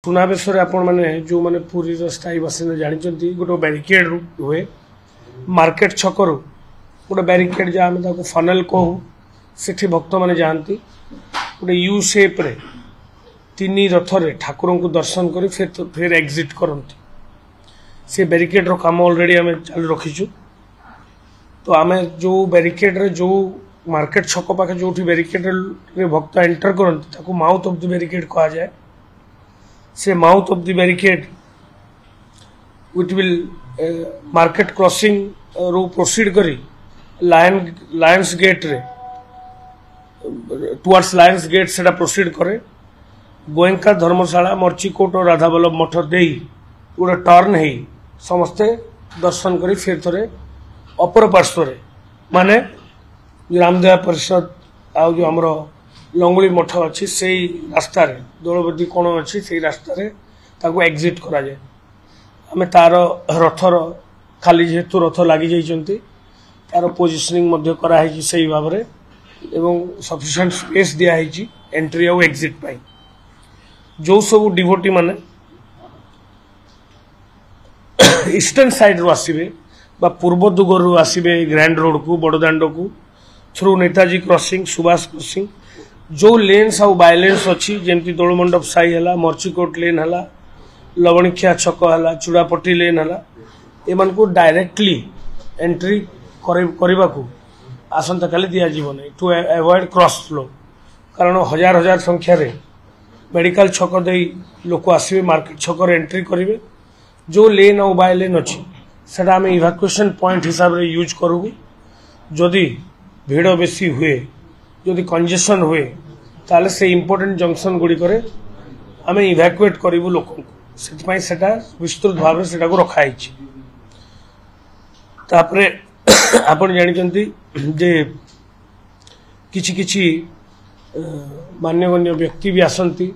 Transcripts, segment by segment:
सुनावेश आपण मैंने जो मैंने पुरी स्थायी बासिंदा जानते गोटे बैरिकेड हुए मार्केट छकरू गोटे बैरिकेड जहाँ आम फनेल कहू से भक्त मैंने जाती गोटे यू शेप्रे तीन रथरे ठाकुर को दर्शन कर फिर एग्जिट करती से बैरिकेड काम ऑलरेडी आम चालू रखीचु। तो आम जो बैरिकेड रे जो मार्केट छक पाखे जो बैरिकेड रे भक्त एंटर करती माउथ ऑफ द बैरिकेड कहा जाए। से mouth of the barricade which will market crossing रू प्रोसीड करी लायंस गेट रे टुवर्ड्स लायंस गेट से प्रोसीड करे गोयंका धर्मशाला मर्चीकोट और राधावल्लभ मठ दे गोटे टर्न है समस्ते दर्शन करी फिर थे अपर पार्श्व माने रामदेव परिषद आ जो आमर लंगुली मठ अच्छी से रास्ता दौलबद्दी कोण अच्छी से रास्तार एग्जिट करा जाए। आम तार रथर खाली जेहेतु रथ लगी तार पोजिशनिंग कराई से भाव में सफिशिएंट स्पेस दिखाई एंट्री आउ एग्जिट पाई जो सब डिवोटी माने ईस्टर्न साइड रू आसबे पूर्व दुगर रू आसबे ग्रैंड रोड को बड़दाण्ड को through Netaji crossing Subhash crossing जो लेन्स आउ बायलेन्स अच्छी जमी दोलमंडप साई है मर्चीकोट लेन है लवणिखिया छक है चूड़ापट्टी लेन है एमान को डायरेक्टली एंट्री करने को आसंता काली दिज्व नहीं टू एवॉइड क्रॉस फ्लो कारण हजार हजार संख्यार मेडिकल छक दे लोक आसवे मार्केट छक एंट्री करेंगे जो लेन आउ बाय लेन अच्छी से आम इवाकुएसन पॉइंट हिसाब से यूज करूँ जदि भीड़ बेसी हुए जदि कंजेशन हुए ताले से इम्पोर्टेंट जंक्शन गुड़िक आम इवाकुएट करूँ लोक से विस्तृत भाव से रखाई। आपण जानते जे किछि किछि मान्यगण्य व्यक्ति भी आसंती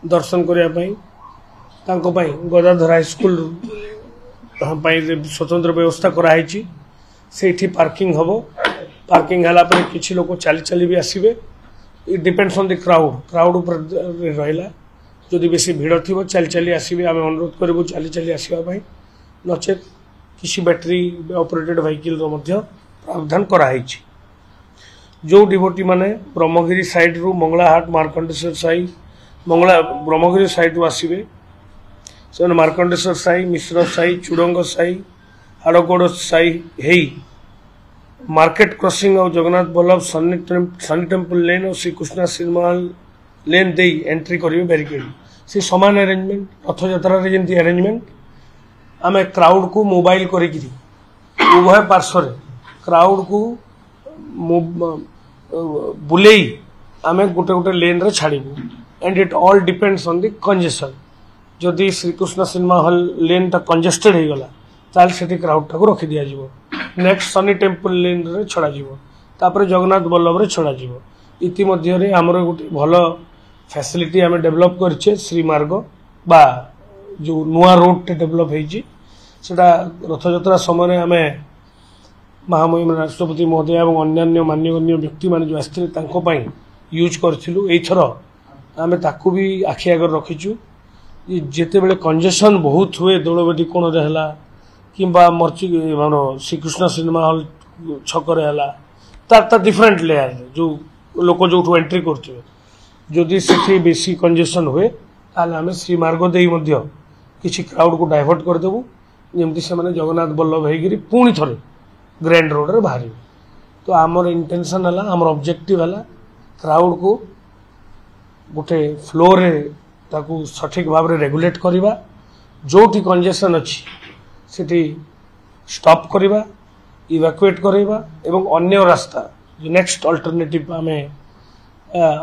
दर्शन करने गदाधर हाईस्कल स्वतंत्र व्यवस्था कराई से पार्किंग हम पार्किंग है किसी लोग चली चली भी आसवे it depends on the crowd उपर रहा जदि बेसी भीड़ थी चली चली आसवे आम अनुरोध करूँ चली चली आसवाई नचेत किसी बैटरी ऑपरेटेड व्हीकल प्रावधान कराई। जो डिवोटी माने ब्रह्मगिरी साइड रू मंगलाहाट मार्कंडेश्वर साई मंगला ब्रह्मगिरी साइड रू आसवे से मार्कंडेश्वर साई मिश्र साई चूड़ंग साई हाड़गोड़ साई है मार्केट क्रॉसिंग और जगन्नाथ बल्लभ सनी टेम्पल लेन और श्रीकृष्णा सिनेमा लेन दे एंट्री करेंगे बैरिकेड से सामान अरेंजमेंट रथ यात्रा जमी अरेंजमेंट आम क्राउड को मोबाइल करी उभय पार्श्व क्राउड को बुले आम गोटे गोटे लेन रे छाड़ू and it all depends on the congestion जदि श्रीकृष्ण सिनेमा हॉल लेन टा कंजेस्टेड हो गला ताल से क्राउड टाक रखी दि जाव नेक्स्ट सनी टेम्पल लेन रे छड़ा तापर जगन्नाथ बल्लभ रे छड़ा इतिमध्य आमर गोटे भल फैसिलिटी आम डेभलप करछे श्रीमार्ग बा जो नुआ रोड डेभलप होती रथयात्रा समय आम महामहिम राष्ट्रपति महोदय और अन्य मान्यगण्य व्यक्ति मान जो आसते यूज करूँ यथर आम ताकू भी आखि आगे रखीचु जिते बड़े कंजेशन बहुत हुए दौलबेदी कोण है कि मर्ची श्रीकृष्ण सिनेमा हॉल छकरे है डिफरेंट लेयर जो लोक जो एंट्री करते जदि से बेसी कंजेशन हुए आम श्रीमार्ग दे किसी क्राउड को डाइवर्ट करदेबू जमती से जगन्नाथ बल्लभ होगी पुणी थे ग्रैंड रोड रे बाहर। तो आमर इंटेंशन है आमर ऑब्जेक्टिव है क्राउड को गोटे फ्लो रे ताकू सठिक भाव में रेगुलेट करवा जो कंजेशन अच्छी से स्टॉप करवा इवाकुएट करवा एवं अन्य रास्ता जो नेक्स्ट अल्टरनेटिव आम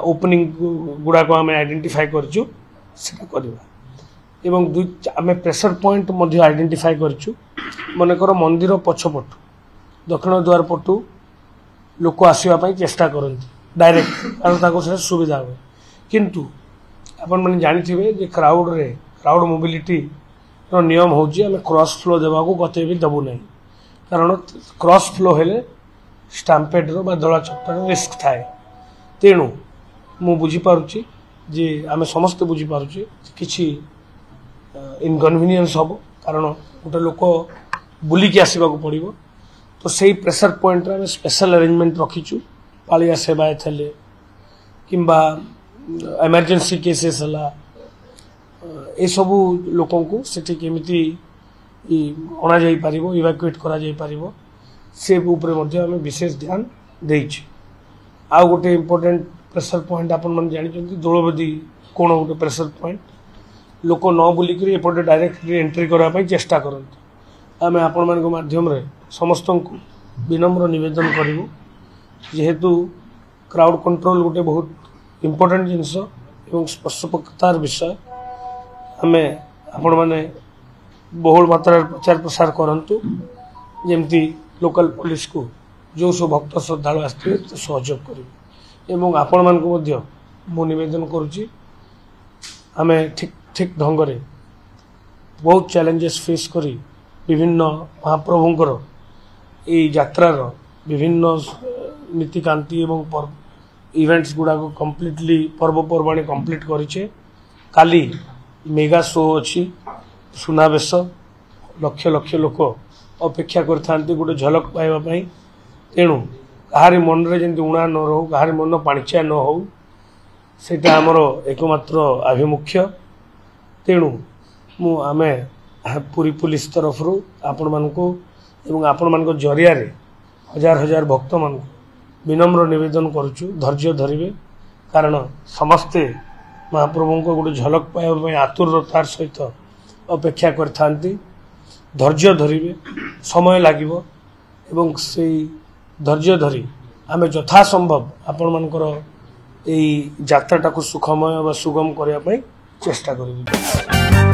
ओपनिंग गुड़ाक आम आइडेंटिफाई करचु एवं आम प्रेशर पॉइंट आइडेंटिफाई करचु मनकर मंदिर पछपट दक्षिण द्वार पटु लोक आसवाई चेष्टा करती डायरेक्ट कारण से सुविधा हुए किंतु आपण मैंने जानी जे क्राउड मोबिलिटी नियम हूँ आम क्रॉस फ्लो देवा गते भी देवु ना कारण क्रॉस फ्लो हेले स्टाम्पेड दला चकटार रिस्क थाए तेणु मु बुझीपारुची जे आम समस्ते बुझीपारे कि इनकनभिनियंस हम कारण गोटे लोक बुलिकी आसवाक पड़ो तो से प्रेशर पॉइंट रे स्पेशल अरेंजमेंट रखीचु पालिया सेवायत हेले किंबा इमरजेंसी केसेस है ये सबू लोकों को सेठी केमिति अणा जाई पारिबो इवाक्युएट करा जाई पारिबो से ऊपर मध्य आम विशेष ध्यान देइछि। आ गोटे इम्पोर्टेंट प्रेशर पॉइंट आपण मन जानिछन्ति दोलबदी कोण गोटे प्रेशर पॉइंट लोक न बुलिक एपटे डायरेक्टली एंट्री करने चेष्टा करते आम आपण मान माध्यम रे समस्त को विनम्र निवेदन करूँ जेहेतु क्राउड कंट्रोल गोटे बहुत इम्पोर्टेंट जिनस एवं स्पर्शपक्षतार विषय आम आपण मैंने बहुल मात्रा प्रचार प्रसार करंतु जेमती लोकल पुलिस को जो सब भक्त श्रद्धालु आसते सहयोग करें एवं आपण मान को मध्य मु निवेदन करुच्ची आम ठीक ठीक ढंग से बहुत चैलेंजेस फेस करी विभिन्न महाप्रभुंकर ये यात्रार विभिन्न नीतिकांति एवं इवेंट्स गुड़ा को कम्प्लीटली पर्वपर्वाणी कम्प्लीट करिछे। काली मेगा शो अच्छी सुनावेश लक्ष लक्ष लोक अपेक्षा करथांती गोटे झलक पाइबा तेणु कहारी मन रे जेंति उणा न रहू कहारी मन पाणिचिया न हो सेटा हमर एकमात्र आभिमुख्य तेणु मु आमे पूरी पुलिस तरफ रू आपण मानको एवं आपण मानको जरिया रे हजार हजार भक्त मानको विनम्र निवेदन करुचु धैर्य धरिबे कारण समस्ते महाप्रभु को गोटे झलक पाइबा आतुरतार सहित अपेक्षा करथांती धैर्य धरिबे समय लागिबो एवं से धैर्य धरी आमे यथा संभव आपण मानकर एई यात्राटा को सुखमय व सुगम करिया पई चेष्टा करिबे।